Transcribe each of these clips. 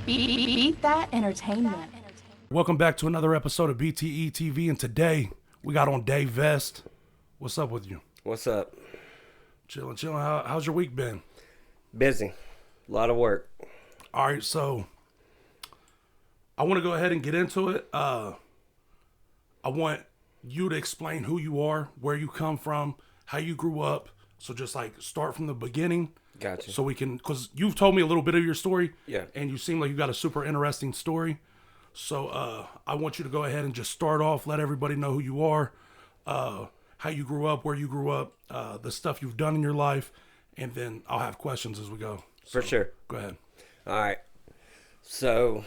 Beat that entertainment. Welcome back to another episode of BTE TV, and today we got on Dave Vest. What's up with you? What's up? Chilling. How's your week been? Busy. A lot of work. All right, so I want to go ahead and get into it. I want you to explain who you are, where you come from, how you grew up. So just like start from the beginning. Gotcha. So we can, because you've told me a little bit of your story. Yeah. And you seem like you got a super interesting story. So I want you to go ahead and just start off, let everybody know who you are, how you grew up, where you grew up, the stuff you've done in your life, and then I'll have questions as we go. So, For sure. Go ahead. All right. So,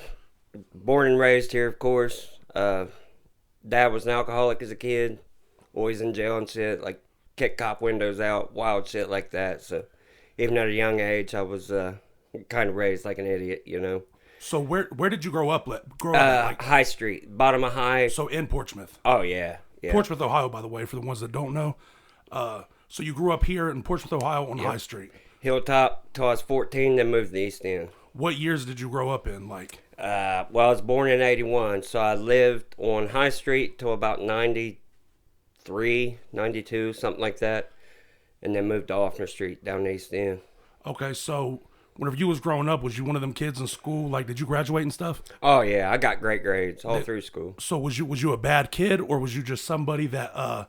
born and raised here, of course. Dad was an alcoholic as a kid, always in jail and shit, like kick cop windows out, wild shit like that. So, even at a young age, I was kind of raised like an idiot, you know. So where did you grow up? High Street, bottom of High. So in Portsmouth. Oh, yeah. Portsmouth, Ohio, by the way, for the ones that don't know. So you grew up here in Portsmouth, Ohio on High Street. Hilltop till I was 14, then moved to the East End. What years did you grow up in? Well, I was born in 81, so I lived on High Street till about 93, 92, something like that, and then moved to Offner Street down the East End. Okay, so whenever you was growing up, was you one of them kids in school? Like, did you graduate and stuff? Oh, yeah, I got great grades all through school. So was you a bad kid, or was you just somebody that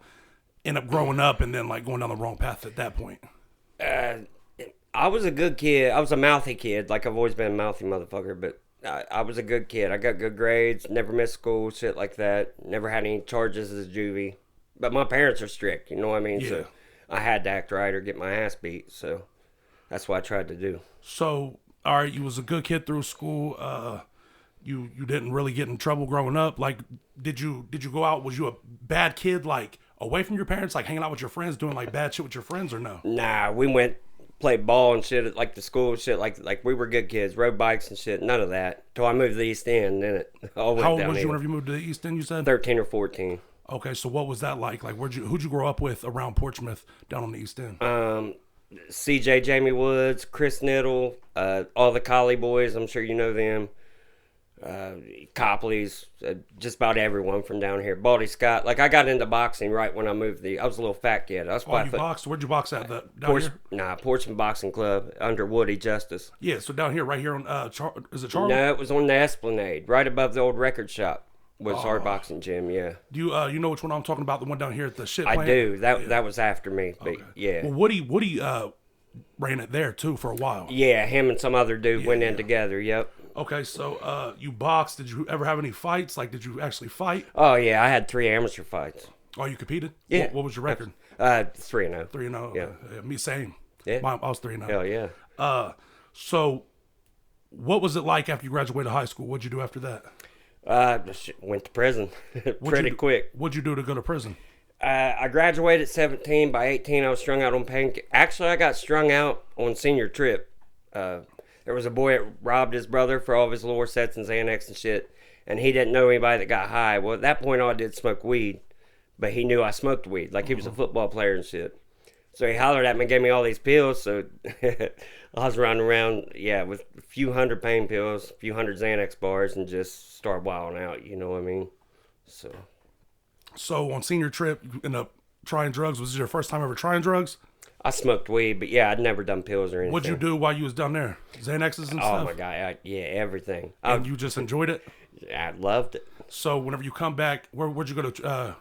ended up growing up and then like going down the wrong path at that point? I was a good kid. I was a mouthy kid. Like, I've always been a mouthy motherfucker, but I was a good kid. I got good grades, never missed school, shit like that. Never had any charges as a juvie. But my parents are strict, you know what I mean? Yeah. So I had to act right or get my ass beat. So that's what I tried to do. So, all right, you was a good kid through school. You didn't really get in trouble growing up. Like, did you go out? Was you a bad kid, like away from your parents, like hanging out with your friends, doing like bad shit with your friends, or no? Nah, we went played ball and shit at like the school shit. Like we were good kids, rode bikes and shit. None of that till I moved to the East End. Then it all went How old downhill. was you whenever you moved to the East End? You said 13 or 14. Okay, so what was that like? Like, who'd you grow up with around Portsmouth down on the East End? CJ, Jamie Woods, Chris Niddle, all the Collie boys. I'm sure you know them. Copley's, just about everyone from down here. Baldy Scott. Like, I got into boxing right when I moved. I was a little fat kid. I was You boxed? Where'd you box at? Down here? Portsmouth Boxing Club under Woody Justice. Yeah, so down here, right here on is it Charlie? No, it was on the Esplanade, right above the old record shop. Was our boxing gym, yeah. Do you know which one I'm talking about? The one down here at the shit plant? I do. That was after me, but Okay. yeah. Well, Woody ran it there too for a while. Yeah, him and some other dude went in together. Yep. Okay, so you boxed. Did you ever have any fights? Like, did you actually fight? Oh yeah, I had 3 amateur fights. Oh, you competed? Yeah. What was your record? 3-0. 3-0. Yeah. Me same. Yeah. I was 3-0. Hell yeah. So, what was it like after you graduated high school? What'd you do after that? Went to prison pretty quick. What'd you do to go to prison? I graduated at 17. By 18, I was strung out on pain. Actually, I got strung out on senior trip. There was a boy that robbed his brother for all of his Lorcets and Xanax and shit, and he didn't know anybody that got high. Well, at that point, all I did smoke weed, but he knew I smoked weed. Like, he was a football player and shit. So he hollered at me and gave me all these pills, so I was running around, with a few hundred pain pills, a few hundred Xanax bars, and just started wilding out, you know what I mean? So on senior trip, you ended up trying drugs. Was this your first time ever trying drugs? I smoked weed, but I'd never done pills or anything. What'd you do while you was down there? Xanaxes and stuff? Oh my God, everything. And you just enjoyed it? I loved it. So whenever you come back, where'd you go to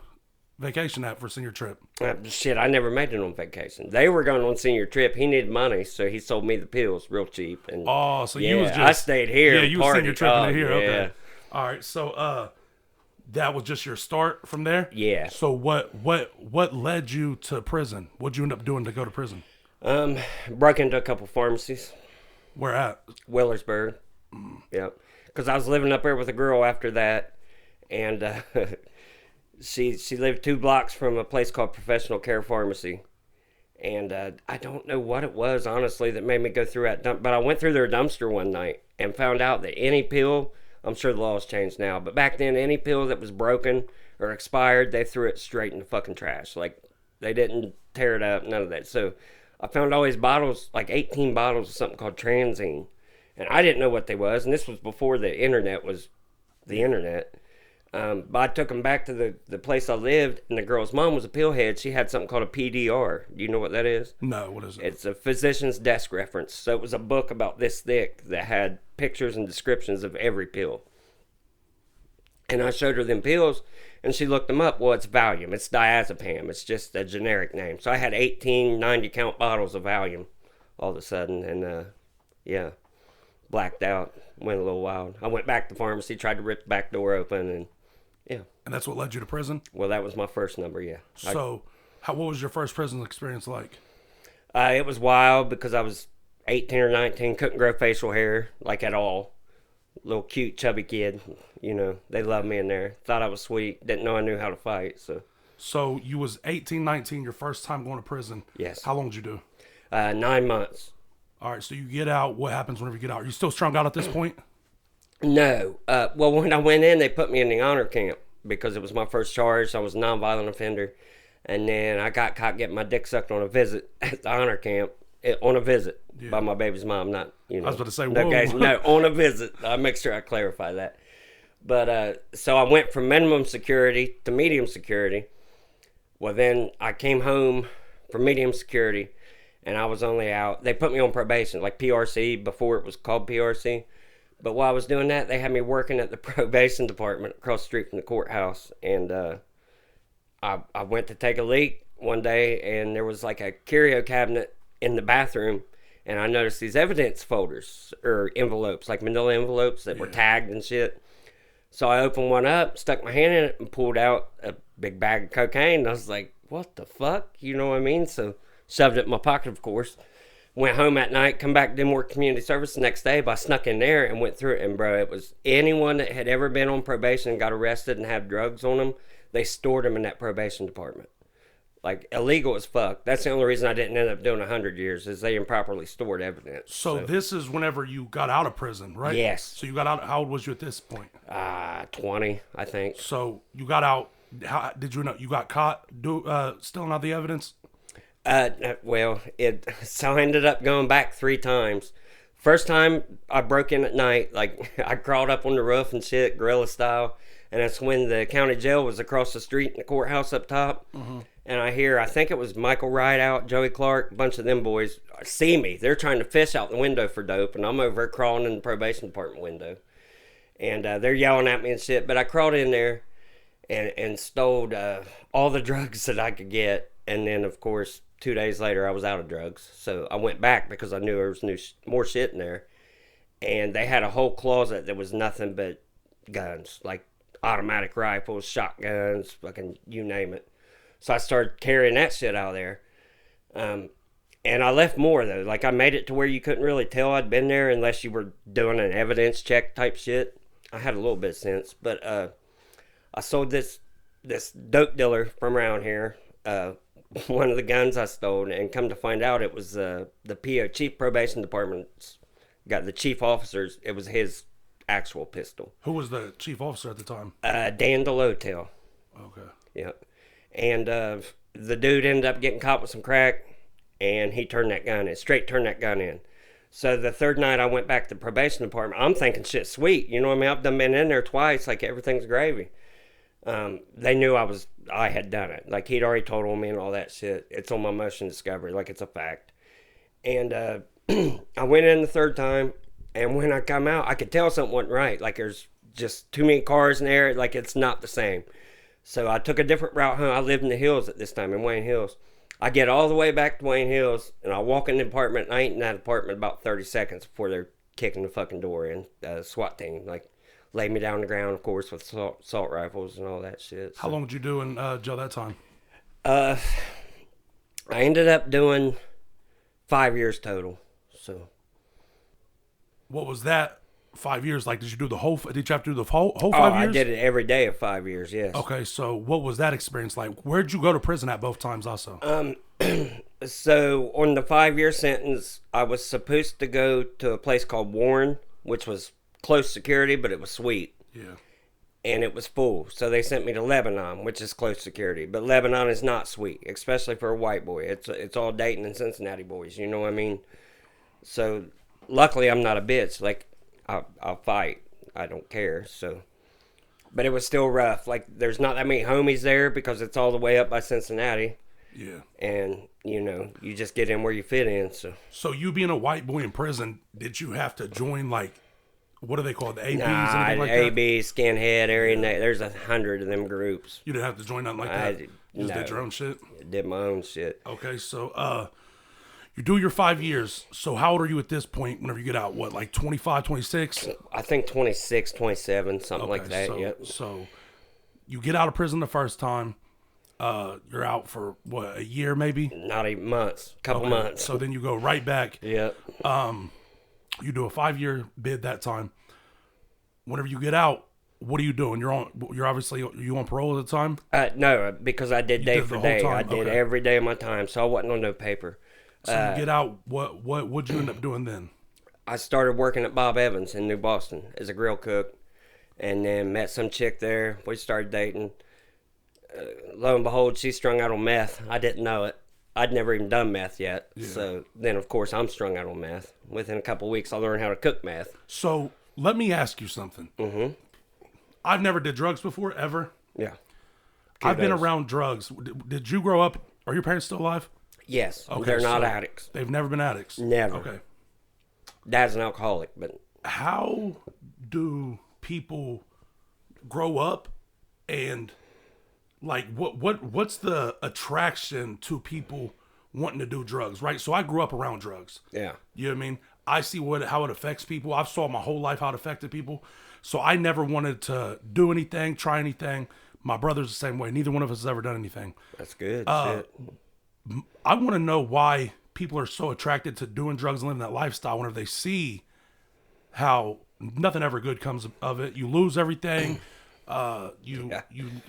vacation at for senior trip? Shit, I never made it on vacation. They were going on senior trip. He needed money, so he sold me the pills real cheap. And so you was just... I stayed here. Yeah, you was senior tripping here. Yeah. Okay. All right, so that was just your start from there? Yeah. So what led you to prison? What'd you end up doing to go to prison? Broke into a couple pharmacies. Where at? Willersburg. Yep. Because I was living up there with a girl after that, and she lived 2 blocks from a place called Professional Care Pharmacy. And I don't know what it was, honestly, that made me go through that dump. But I went through their dumpster one night and found out that any pill, I'm sure the law's changed now, but back then, any pill that was broken or expired, they threw it straight in the fucking trash. Like, they didn't tear it up, none of that. So I found all these bottles, like 18 bottles of something called Transine. And I didn't know what they was, and this was before the internet was the internet. But I took them back to the place I lived, and the girl's mom was a pillhead. She had something called a PDR. Do you know what that is? No, what is it? It's a physician's desk reference. So it was a book about this thick that had pictures and descriptions of every pill. And I showed her them pills, and she looked them up. Well, it's Valium. It's diazepam. It's just a generic name. So I had 18 90-count bottles of Valium all of a sudden, and yeah, blacked out, went a little wild. I went back to the pharmacy, tried to rip the back door open, and yeah. And that's what led you to prison? Well, that was my first number, yeah. So, what was your first prison experience like? It was wild because I was 18 or 19, couldn't grow facial hair, like at all. Little cute, chubby kid, you know. They loved me in there. Thought I was sweet. Didn't know I knew how to fight, so. So, you was 18, 19, your first time going to prison. Yes. How long did you do? 9 months. All right, so you get out. What happens whenever you get out? Are you still strung out at this point? No. Well, when I went in, they put me in the honor camp because it was my first charge. I was a nonviolent offender. And then I got caught getting my dick sucked on a visit at the honor camp. On a visit by my baby's mom, not, you know. I was about to say, no, whoa. guys, no, on a visit. I'll make sure I clarify that. But so I went from minimum security to medium security. Well, then I came home from medium security, and I was only out. They put me on probation, like PRC, before it was called PRC. But while I was doing that, they had me working at the probation department across the street from the courthouse. And I went to take a leak one day, and there was like a curio cabinet in the bathroom, and I noticed these evidence folders or envelopes, like manila envelopes that were tagged and shit. So I opened one up, stuck my hand in it, and pulled out a big bag of cocaine. And I was like, what the fuck? You know what I mean? So shoved it in my pocket, of course. Went home at night, come back, did more community service the next day, but I snuck in there and went through it. And bro, it was anyone that had ever been on probation and got arrested and had drugs on them, they stored them in that probation department. Like, illegal as fuck. That's the only reason I didn't end up doing 100 years, is they improperly stored evidence. So this is whenever you got out of prison, right? Yes. So you got out, how old was you at this point? 20, I think. So you got out, how did you know, you got caught stealing out the evidence? Well, so I ended up going back 3 times. First time I broke in at night, like I crawled up on the roof and shit, guerrilla style. And that's when the county jail was across the street and the courthouse up top. Mm-hmm. And I think it was Michael Rideout, Joey Clark, a bunch of them boys see me. They're trying to fish out the window for dope, and I'm over there crawling in the probation department window. And they're yelling at me and shit. But I crawled in there and stole all the drugs that I could get. And then, of course, 2 days later, I was out of drugs. So I went back because I knew there was more shit in there. And they had a whole closet that was nothing but guns, like automatic rifles, shotguns, fucking you name it. So I started carrying that shit out of there. And I left more, though. Like, I made it to where you couldn't really tell I'd been there unless you were doing an evidence check type shit. I had a little bit of sense. But I sold this dope dealer from around here one of the guns I stole. And come to find out, it was the PO, Chief Probation Department's, got the chief officers. It was his actual pistol. Who was the chief officer at the time? Dan DeLotel. Okay. Yeah. And the dude ended up getting caught with some crack, and he turned that gun in. So the third night I went back to the probation department, I'm thinking shit sweet. You know what I mean? I've done been in there twice, like everything's gravy. They knew I had done it. Like he'd already told on me and all that shit. It's on my motion discovery, like it's a fact. And I went in the third time, and when I come out, I could tell something wasn't right. Like there's just too many cars in there, like it's not the same. So I took a different route home. I lived in the hills at this time, in Wayne Hills. I get all the way back to Wayne Hills, and I walk in the apartment, and I ain't in that apartment about 30 seconds before they're kicking the fucking door in. SWAT team, like, laid me down on the ground, of course, with assault rifles and all that shit. So. How long did you do in jail that time? I ended up doing 5 years total, so. What was that 5 years like? Did you have to do the whole 5 years? I did it every day of 5 years, yes. Okay, so what was that experience like? Where'd you go to prison at both times also? So on the 5-year sentence, I was supposed to go to a place called Warren, which was close security, but it was sweet. Yeah. And it was full. So they sent me to Lebanon, which is close security. But Lebanon is not sweet, especially for a white boy. It's all Dayton and Cincinnati boys, you know what I mean? So luckily I'm not a bitch. Like, I'll fight. I don't care. So, but it was still rough. Like, there's not that many homies there because it's all the way up by Cincinnati. Yeah. And, you know, you just get in where you fit in. So you being a white boy in prison, did you have to join, like, what are they called? The ABs? nah, Anything like AB, skinhead, area. There's 100 of them groups. You didn't have to join nothing like that? You just did your own shit? Did my own shit. Okay, so you do your 5 years. So how old are you at this point whenever you get out? What, like 25, 26? I think 26, 27, something like that. So, Yep. So you get out of prison the first time. You're out for, what, a year maybe? Not even months. Couple months. So then you go right back. Yep. You do a 5-year bid that time. Whenever you get out, what are you doing? You're obviously, you on parole at the time? No, because I did day did for the whole day. time? I did Okay. every day of my time, so I wasn't on no paper. So you get out, what'd you end up doing then? I started working at Bob Evans in New Boston as a grill cook, and then met some chick there. We started dating. Lo and behold, she strung out on meth. I didn't know it. I'd never even done meth yet. Yeah. So then, of course, I'm strung out on meth. Within a couple of weeks, I learned how to cook meth. So let me ask you something. Mm-hmm. I've never did drugs before, ever. Yeah. I've been Kudos. around drugs. Did you grow up? Are your parents still alive? Yes. Okay, They're not so addicts. They've never been addicts. Never. Okay. Dad's an alcoholic, but How do people grow up, and like what's the attraction to people wanting to do drugs, right? So I grew up around drugs. yeah. You know what I mean? I see how it affects people. I've saw my whole life how it affected people. So I never wanted to do anything, try anything. My brother's the same way. Neither one of us has ever done anything. That's good. Shit. I want to know why people are so attracted to doing drugs and living that lifestyle whenever they see how nothing ever good comes of it. You lose everything. You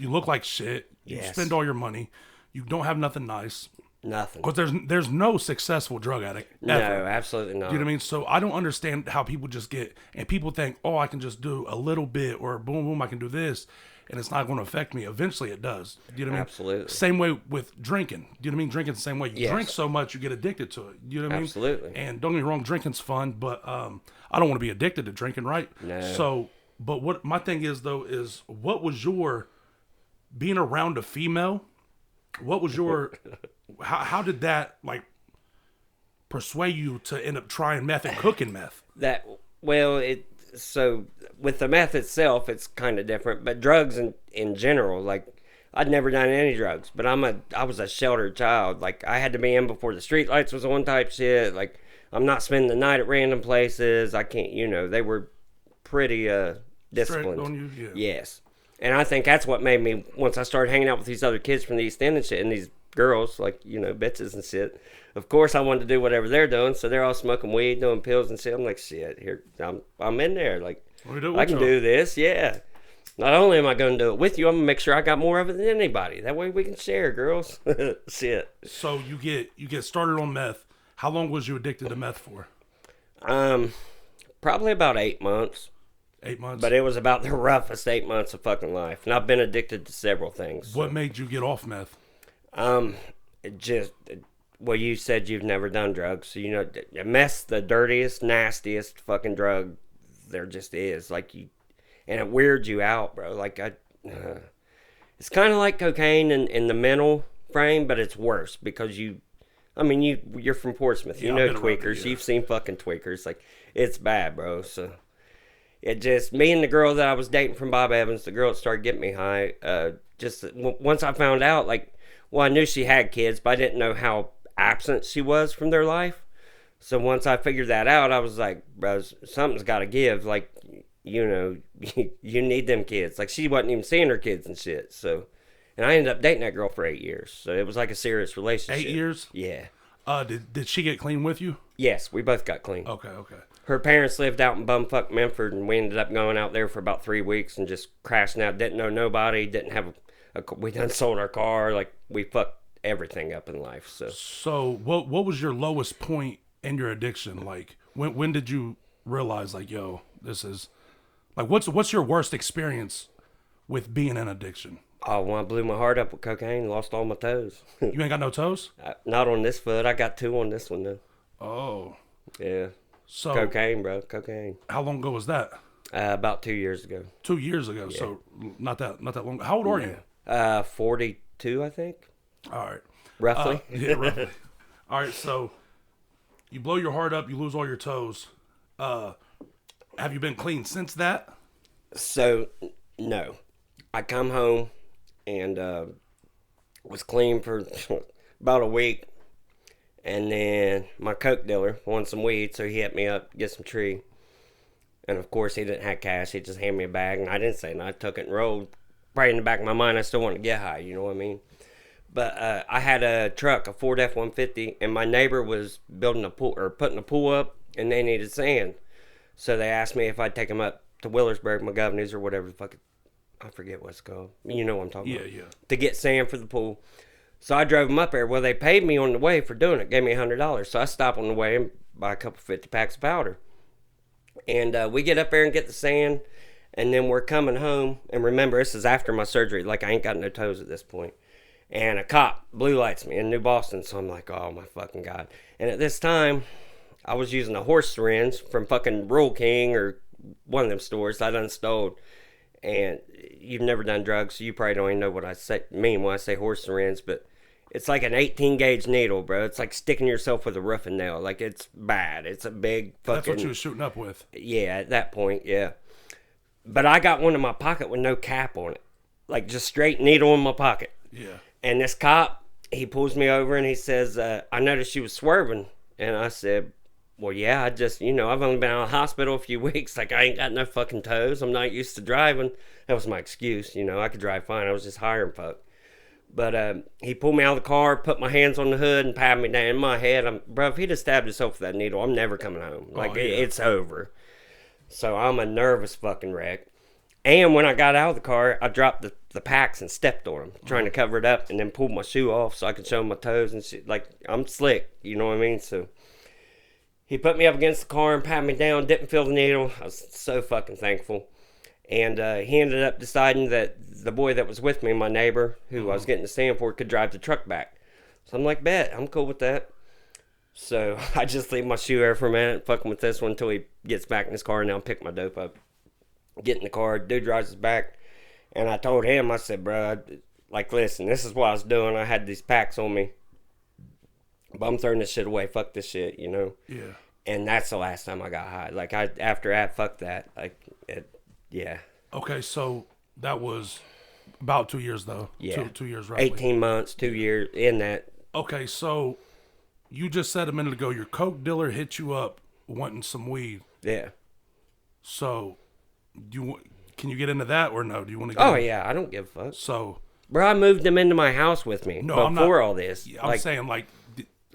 look like shit. You Yes. spend all your money. You don't have nothing nice. Nothing. Because there's no successful drug addict ever. No, absolutely not. You know what I mean? So I don't understand how people just get, and people think, oh, I can just do a little bit, or boom, boom, I can do this, and it's not going to affect me. Eventually it does. You know what I mean? Absolutely. Same way with drinking. Do you know what I mean? Drinking's the same way. You Yes. drink so much, you get addicted to it. You know what I mean? Absolutely. And don't get me wrong, drinking's fun, but I don't want to be addicted to drinking, right? No. So, but what my thing is, though, is what was your, being around a female, what was your, how did that, like, persuade you to end up trying meth and cooking meth? So with the meth itself, it's kind of different, but drugs in general, like, I'd never done any drugs, but I was a sheltered child. Like, I had to be in before the street lights was on type shit. Like, I'm not spending the night at random places. I can't, they were pretty disciplined. On you? Yeah. Yes. And I think that's what made me, once I started hanging out with these other kids from the East End and shit, and these girls, like, bitches and shit, of course I wanted to do whatever they're doing, so they're all smoking weed, doing pills and shit. I'm like, shit, here, I'm in there. Like, I can do this, yeah. Not only am I going to do it with you, I'm going to make sure I got more of it than anybody. That way we can share, girls. Shit. So you get started on meth. How long was you addicted to meth for? Probably about 8 months. 8 months? But it was about the roughest 8 months of fucking life. And I've been addicted to several things. What made you get off meth? Well, you said you've never done drugs. So, meth's the dirtiest, nastiest fucking drug there just is. Like, and it weirds you out, bro. Like, it's kind of like cocaine in the mental frame, but it's worse because you're from Portsmouth. Yeah, You know I've been around tweakers. it, yeah. You've seen fucking tweakers. Like, it's bad, bro. So, it just, me and the girl that I was dating from Bob Evans, the girl that started getting me high, once I found out, like, well, I knew she had kids, but I didn't know how absent she was from their life. So once I figured that out, I was like, bro, something's got to give. Like, you need them kids. Like, she wasn't even seeing her kids and shit. So, and I ended up dating that girl for 8 years. So it was like a serious relationship. 8 years? Yeah. Did she get clean with you? Yes, we both got clean. Okay. Her parents lived out in bumfuck Memphis, and we ended up going out there for about 3 weeks and just crashing out. Didn't know nobody. Didn't have we done sold our car. Like, we fucked everything up in life. So what was your lowest point in your addiction? Like, when did you realize, like, yo, this is, like, what's your worst experience with being in addiction? Oh, when I blew my heart up with cocaine, lost all my toes. You ain't got no toes? Not on this foot. I got 2 on this one, though. Oh. Yeah. So Cocaine, bro. Cocaine. how long ago was that? About 2 years ago. 2 years ago. So not that long. How old are you? 42, I think. All right. Roughly. Yeah, roughly. All right. So you blow your heart up. You lose all your toes. Have you been clean since that? So, no. I come home and was clean for about a week. And then my coke dealer wanted some weed, so he hit me up, get some tree. And of course, he didn't have cash. He just handed me a bag, and I didn't say nothing. I took it and rolled. Right in the back of my mind, I still wanted to get high, you know what I mean? But I had a truck, a Ford F-150, and my neighbor was building a pool, or putting a pool up, and they needed sand. So they asked me if I'd take them up to Willersburg, McGovney's, or whatever the fuck, I forget what it's called. You know what I'm talking about. Yeah. To get sand for the pool. So I drove them up there. Well, they paid me on the way for doing it, gave me $100. So I stopped on the way and buy a couple 50 packs of powder. And we get up there and get the sand, and then we're coming home. And remember, this is after my surgery. Like, I ain't got no toes at this point. And a cop blue lights me in New Boston. So I'm like, oh my fucking God. And at this time, I was using a horse syringe from fucking Rural King or one of them stores I done stole. And you've never done drugs, so you probably don't even know what I mean when I say horse syringe, but it's like an 18 gauge needle, bro. It's like sticking yourself with a roofing nail. Like, it's bad. It's a big fucking... That's what you were shooting up with. Yeah, at that point, yeah. But I got one in my pocket with no cap on it. Like, just straight needle in my pocket. Yeah. And this cop, he pulls me over and he says, I noticed you was swerving. And I said, well, yeah, I just, I've only been out of the hospital a few weeks. Like, I ain't got no fucking toes. I'm not used to driving. That was my excuse. I could drive fine. I was just hiring fuck. But he pulled me out of the car, put my hands on the hood, and patted me down. In my head, bro, if he'd have stabbed himself with that needle, I'm never coming home. Like, it's over. So I'm a nervous fucking wreck. And when I got out of the car, I dropped the packs and stepped on them, trying to cover it up, and then pulled my shoe off so I could show my toes and shit. Like, I'm slick, you know what I mean? So he put me up against the car and patted me down, didn't feel the needle. I was so fucking thankful. And he ended up deciding that the boy that was with me, my neighbor, who I was getting the sand for, could drive the truck back. So I'm like, bet, I'm cool with that. So I just leave my shoe there for a minute, fucking with this one until he gets back in his car, and I'll pick my dope up. Get in the car, dude drives us back. And I told him, I said, bro, listen, this is what I was doing. I had these packs on me. But I'm throwing this shit away. Fuck this shit, Yeah. And that's the last time I got high. Like, after that, fuck that. Yeah. Okay, so that was about 2 years, though. Yeah. 2 years, roughly. 18 months, 2 years in that. Okay, so you just said a minute ago your coke dealer hit you up wanting some weed. Yeah. So, can you get into that or no? Do you want to? Oh yeah, I don't give a fuck. So, bro, I moved them into my house with me no, before all this. I'm saying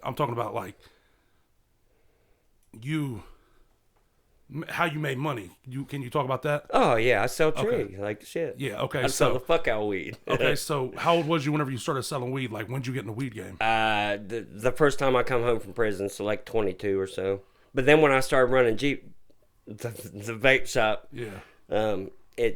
I'm talking about how you made money. Can you talk about that? Oh yeah, I sell tree Okay. like shit. Yeah. Okay. I sell the fuck out of weed. Okay. So, how old was you whenever you started selling weed? Like, when'd you get in the weed game? The first time I come home from prison, so like 22 or so. But then when I started running Jeep, the vape shop. Yeah.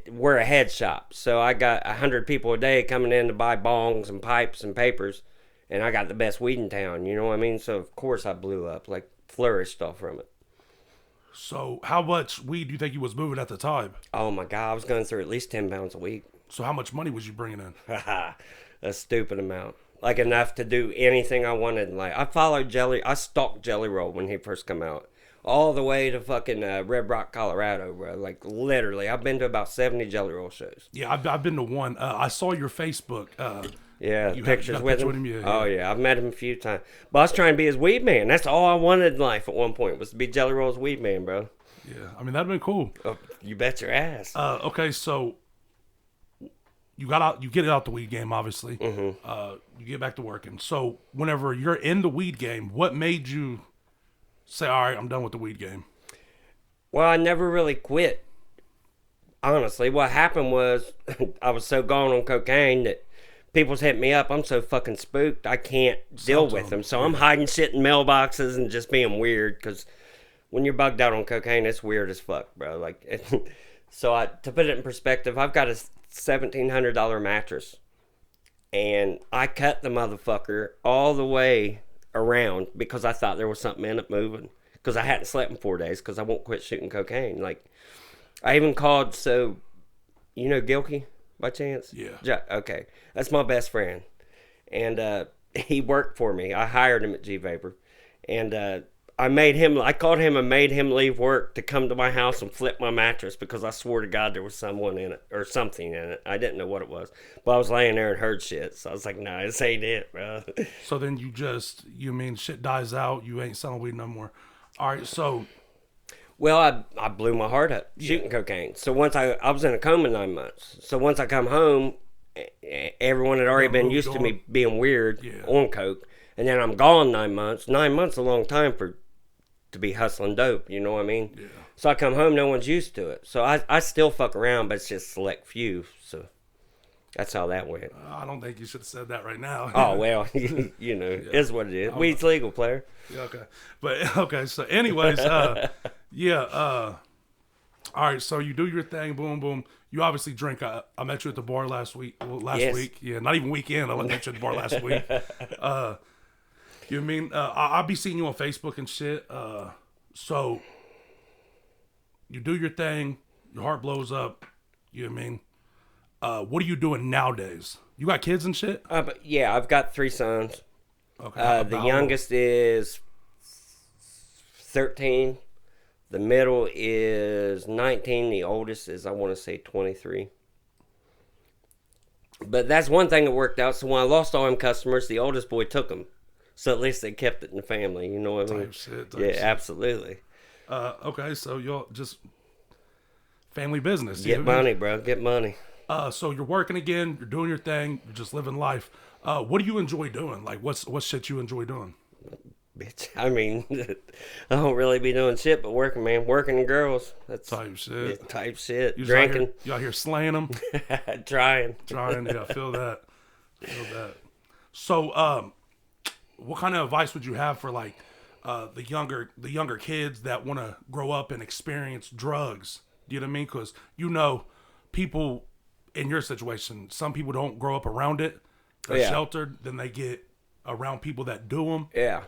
We're a head shop, so I got 100 people a day coming in to buy bongs and pipes and papers, and I got the best weed in town. You know what I mean? So of course I blew up, like flourished off from it. So, how much weed do you think you was moving at the time? Oh my God, I was going through at least 10 pounds a week. So, how much money was you bringing in? A stupid amount, like enough to do anything I wanted. Like, I stalked Jelly Roll when he first come out. All the way to fucking Red Rock, Colorado, bro. Like, literally, I've been to about 70 Jelly Roll shows. Yeah, I've been to one. I saw your Facebook. Yeah, you pictures with him. Yeah, Oh, yeah, I've met him a few times. But I was trying to be his weed man. That's all I wanted in life at one point, was to be Jelly Roll's weed man, bro. Yeah, I mean, that'd been cool. Oh, you bet your ass. Okay, so you get out the weed game, obviously. Mm-hmm. You get back to working. So, whenever you're in the weed game, what made you say, all right, I'm done with the weed game? Well, I never really quit. Honestly, what happened was I was so gone on cocaine that people's hitting me up. I'm so fucking spooked. I can't deal with them. So I'm hiding shit in mailboxes and just being weird, because when you're bugged out on cocaine, it's weird as fuck, bro. Like, to put it in perspective, I've got a $1,700 mattress, and I cut the motherfucker all the way around because I thought there was something in it moving. because I hadn't slept in 4 days because I won't quit shooting cocaine. Like, I even called, so, you know Gilkey by chance? Yeah. Okay. That's my best friend. And he worked for me. I hired him at G-Vapor. And I called him and made him leave work to come to my house and flip my mattress because I swore to God there was someone in it or something in it. I didn't know what it was. But I was laying there and heard shit. So I was like, nah, this ain't it, bro. So then you mean shit dies out, you ain't selling weed no more. All right, so. Well, I blew my heart up shooting cocaine. So once I was in a coma 9 months. So once I come home, everyone had already been used to me being weird on coke. And then I'm gone 9 months. 9 months is a long time to be hustling dope, you know what I mean? Yeah. So I come home, no one's used to it. So I still fuck around, but it's just select few. So that's how that went. I don't think you should have said that right now. Oh, well, you know, it is what it is. Weed's legal, player. Yeah, okay. But, okay, so anyways, all right, so you do your thing, boom, boom. You obviously drink. I met you at the bar last week. Yeah, not even weekend. I met you at the bar last week. You mean I'll be seeing you on Facebook and shit. So you do your thing, your heart blows up. You know what I mean? What are you doing nowadays? You got kids and shit? But yeah, I've got 3 sons. Okay. The youngest is 13. The middle is 19. The oldest is, I want to say, 23. But that's one thing that worked out. So when I lost all them customers, the oldest boy took them. So at least they kept it in the family. You know what I mean? Type shit. Absolutely. Okay, so y'all just family business. Get money, bro. Get money. So you're working again. You're doing your thing. You're just living life. What do you enjoy doing? Like, what shit you enjoy doing? Bitch, I mean, I don't really be doing shit but working, man. Working and girls. That's type shit. Yeah, type shit. You Drinking. You out here slaying them? Trying. Yeah, I feel that. So, what kind of advice would you have for like the younger kids that want to grow up and experience drugs? Do you know what I mean? Because people in your situation, some people don't grow up around it. They're sheltered. Then they get around people that do them. Yeah.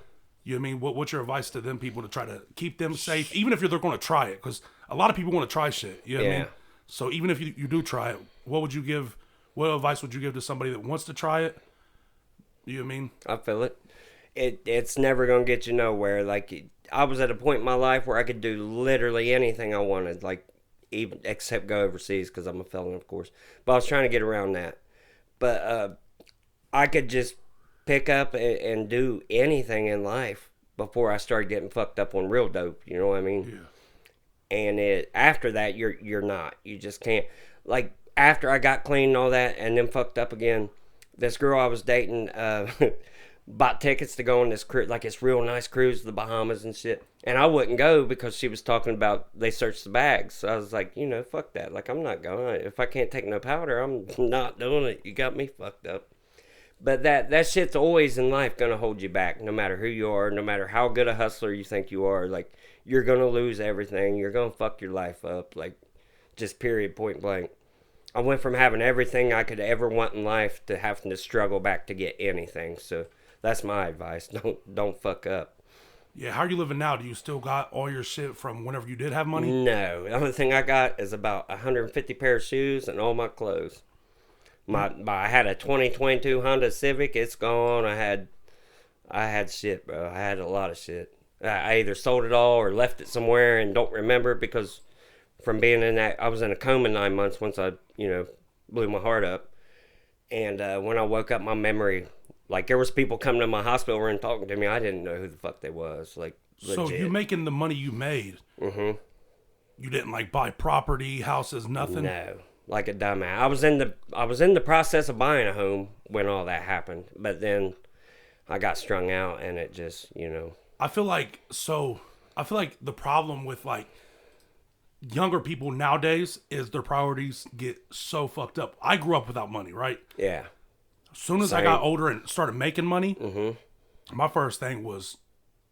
You know what I mean? What's your advice to them people to try to keep them safe, even if they're going to try it? Because a lot of people want to try shit. You know what I mean? So even if you do try it, what advice would you give to somebody that wants to try it? You know what I mean? I feel it. It's never going to get you nowhere. Like, I was at a point in my life where I could do literally anything I wanted, like, even except go overseas because I'm a felon, of course. But I was trying to get around that. But I could just pick up and do anything in life before I started getting fucked up on real dope. You know what I mean? Yeah. And after that, you're not. You just can't. Like, after I got clean and all that and then fucked up again, this girl I was dating bought tickets to go on this cruise, like this real nice cruise to the Bahamas and shit. And I wouldn't go because she was talking about they searched the bags. So I was like, fuck that. Like, I'm not going. If I can't take no powder, I'm not doing it. You got me fucked up. But that shit's always in life going to hold you back, no matter who you are, no matter how good a hustler you think you are. Like, you're going to lose everything. You're going to fuck your life up. Like, just period, point blank. I went from having everything I could ever want in life to having to struggle back to get anything. So that's my advice. Don't fuck up. Yeah, how are you living now? Do you still got all your shit from whenever you did have money? No. The only thing I got is about 150 pair of shoes and all my clothes. I had a 2022 Honda Civic. It's gone. I had shit, bro. I had a lot of shit. I either sold it all or left it somewhere and don't remember because from being in that, I was in a coma 9 months once I, blew my heart up. And when I woke up, my memory, like, there was people coming to my hospital room talking to me. I didn't know who the fuck they was. Like, legit. So you making the money you made? Mm-hmm. You didn't like buy property, houses, nothing? No. Like a dumbass. I was in the process of buying a home when all that happened, but then I got strung out, and it just, I feel like the problem with like younger people nowadays is their priorities get so fucked up. I grew up without money, right? Yeah. As soon as I got older and started making money, my first thing was,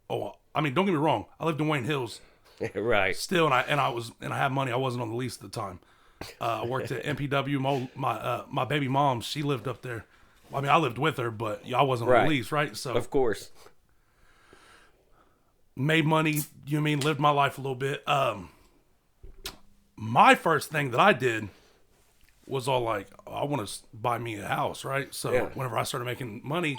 don't get me wrong, I lived in Wayne Hills, right? Still, and I had money. I wasn't on the lease at the time. I worked at MPW. My baby mom, she lived up there. I lived with her, but I wasn't on the lease, right? So of course. made money. You know what I mean? Lived my life a little bit. My first thing that I did was all like, oh, I want to buy me a house, right? So Yeah. whenever I started making money,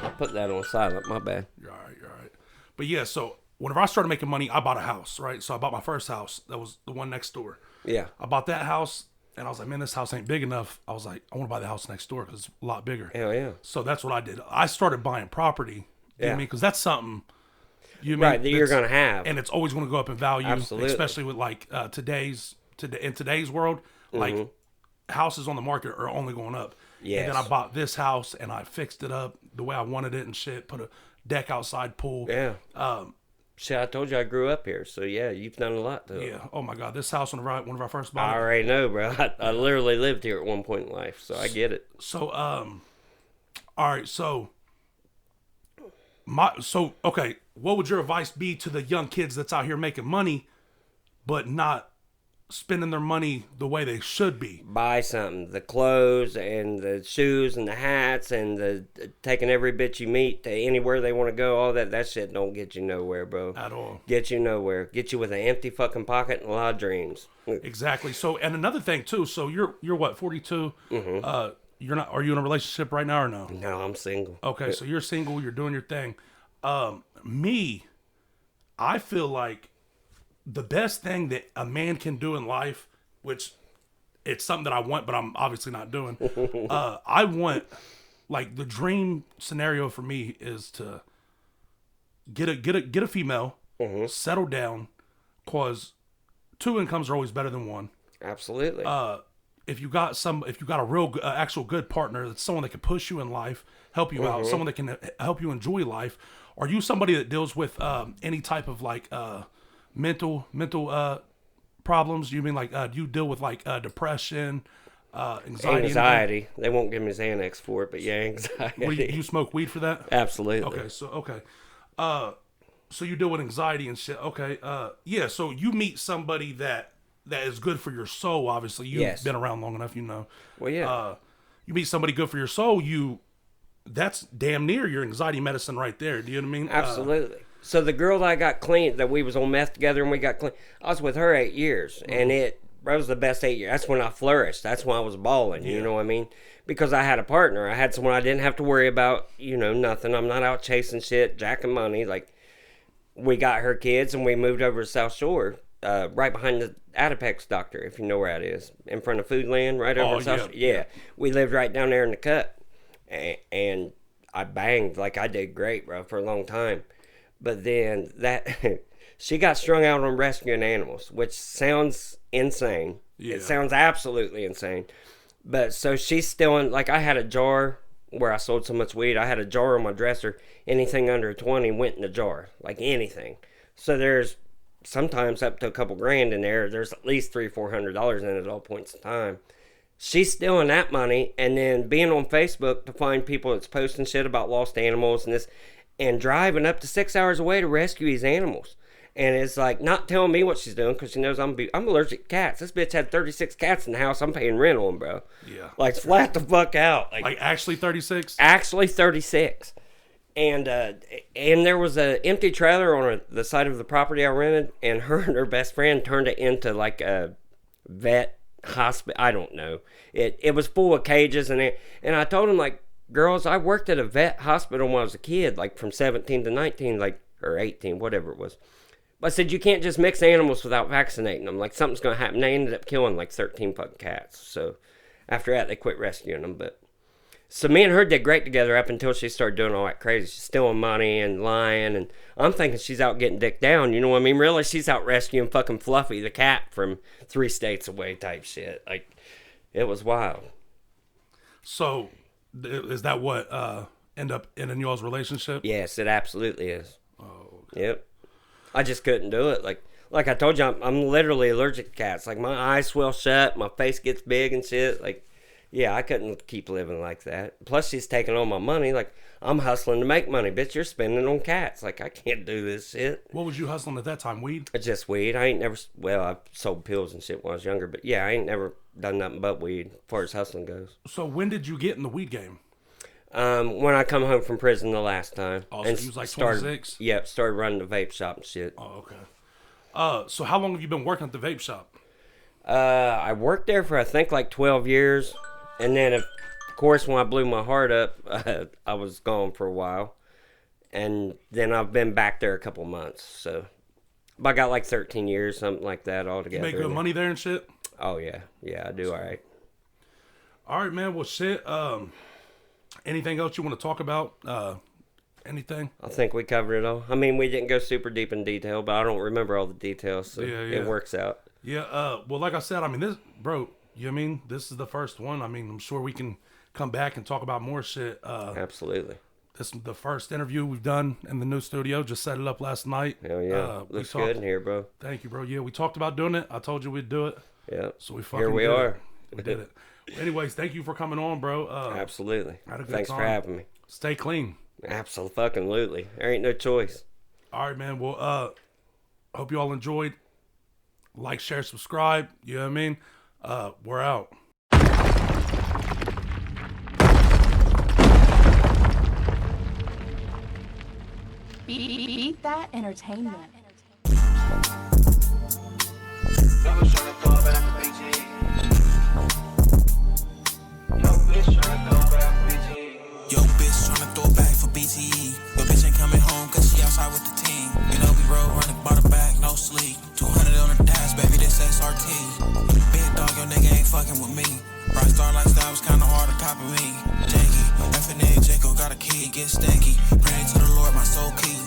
I'll put that on silent. My bad. you're all right, you're all right. But yeah, so whenever I started making money, I bought a house, right? So I bought my first house. That was the one next door. Yeah. I bought that house, and I was like, man, this house ain't big enough. I was like, I want to buy the house next door because it's a lot bigger. Hell yeah. So that's what I did. I started buying property. You know what I mean? Because that's something you Right, that you're gonna have. and it's always going to go up in value. Absolutely. Especially with like in today's world, like houses on the market are only going up. Yes. And then I bought this house and I fixed it up the way I wanted it and shit. Put a deck outside, pool. Yeah. Shit, I told you I grew up here, so yeah, you've done a lot to it. Yeah. Oh my God, this house one of our first I bought. already know, bro. I literally lived here at one point in life, so I get it. So all right, so okay, what would your advice be to the young kids that's out here making money but not spending their money the way they should be? Buy something. The clothes and the shoes and the hats and the taking every bitch you meet to anywhere they want to go, all that shit don't get you nowhere, bro. At all. Get you nowhere. Get you with an empty fucking pocket and a lot of dreams. Exactly. So, and another thing too. So you're what, 42? Mm-hmm. You're not. Are you in a relationship right now or no? No, I'm single. Okay, so you're single. You're doing your thing. I feel like the best thing that a man can do in life, which it's something that I want, but I'm obviously not doing. I want, like, the dream scenario for me is to get a female, settle down, cause 2 incomes are always better than 1. Absolutely. If you got a real actual good partner, that's someone that can push you in life, help you out, someone that can help you enjoy life. Are you somebody that deals with any type of like mental problems? You mean like do you deal with like depression, anxiety? Anxiety. They won't give me Xanax for it, but yeah, anxiety. You smoke weed for that? Absolutely. Okay, so you deal with anxiety and shit. Okay, yeah. So you meet somebody that is good for your soul. Obviously, you've been around long enough, you know. Well, yeah. You meet somebody good for your soul. That's damn near your anxiety medicine right there. Do you know what I mean? Absolutely. So the girl that I got clean, that we was on meth together and we got clean, I was with her 8 years, and it was the best 8 years. That's when I flourished. That's when I was balling. You know what I mean? Because I had a partner. I had someone I didn't have to worry about. You know, nothing. I'm not out chasing shit, jacking money. Like, we got her kids and we moved over to South Shore, right behind the Adipex doctor, if you know where that is, in front of Foodland, right over South Shore. Yeah, we lived right down there in the cut. And I banged like I did great, bro, for a long time. But then she got strung out on rescuing animals, which sounds insane. Yeah. It sounds absolutely insane. But so she's stealing, like I had a jar where I sold so much weed. I had a jar on my dresser. Anything under 20 went in the jar, like anything. So there's sometimes up to a couple grand in there. There's at least $300-400 in it at all points in time. She's stealing that money and then being on Facebook to find people that's posting shit about lost animals and this, and driving up to 6 hours away to rescue these animals. And it's like not telling me what she's doing because she knows I'm allergic to cats. This bitch had 36 cats in the house. I'm paying rent on, bro. Yeah. Like flat the fuck out. Like actually 36? Actually 36. And there was an empty trailer on the side of the property I rented, and her best friend turned it into like a vet hospital. I don't know. It was full of cages and I told him, like, girls, I worked at a vet hospital when I was a kid, like from 17 to 19, like, or 18, whatever it was. But I said, you can't just mix animals without vaccinating them. Like, something's going to happen. They ended up killing like 13 fucking cats. So after that, they quit rescuing them. But so me and her did great together up until she started doing all that crazy. She's stealing money and lying. And I'm thinking she's out getting dick down. You know what I mean? Really, she's out rescuing fucking Fluffy, the cat from 3 states away type shit. Like, it was wild. So is that what end up ending y'all's relationship? Yes, it absolutely is. Oh, okay. Yep. I just couldn't do it. Like I told you, I'm literally allergic to cats. Like, my eyes swell shut, my face gets big and shit. Like, yeah, I couldn't keep living like that. Plus, she's taking all my money. Like, I'm hustling to make money. Bitch, you're spending on cats. Like, I can't do this shit. What was you hustling at that time? Weed? Just weed. I ain't never, well, I sold pills and shit when I was younger. But, yeah, I ain't never done nothing but weed as far as hustling goes. So when did you get in the weed game? Mm-hmm. When I come home from prison the last time. Oh, so you was like 26? Yep, started running the vape shop and shit. Oh, okay. So how long have you been working at the vape shop? I worked there for I think like 12 years, and then of course when I blew my heart up, I was gone for a while, and then I've been back there a couple months. So I got like 13 years, something like that altogether. You make good money there and shit? Oh yeah, I do all right. All right, man. Well, shit. Anything else you want to talk about? Anything? I think we covered it all. I mean, we didn't go super deep in detail, but I don't remember all the details, so it works out. Yeah, well, like I said, I mean, this, bro, you know what I mean? This is the first one. I mean, I'm sure we can come back and talk about more shit. Absolutely. This is the first interview we've done in the new studio. Just set it up last night. Hell yeah. Looks good in here, bro. Thank you, bro. Yeah, we talked about doing it. I told you we'd do it. Yeah. So we fucking here we did are. It. We did it. Anyways, thank you for coming on, bro. Absolutely. Had a good Thanks time. for having me. Stay clean. Absolutely. There ain't no choice. All right, man. Well, hope you all enjoyed. Like, share, subscribe. You know what I mean? We're out. Beat that entertainment. Yo, bitch tryna throw it back for BTE. Your bitch ain't coming home cause she outside with the team. You know we roll running by the back, no sleep. 200 on the dash, baby, this SRT. Big dog, your nigga ain't fucking with me. Bright star lifestyle was kinda hard to copy me. Janky, FNA, Janko got a key, get stanky. Praying to the Lord, my soul key.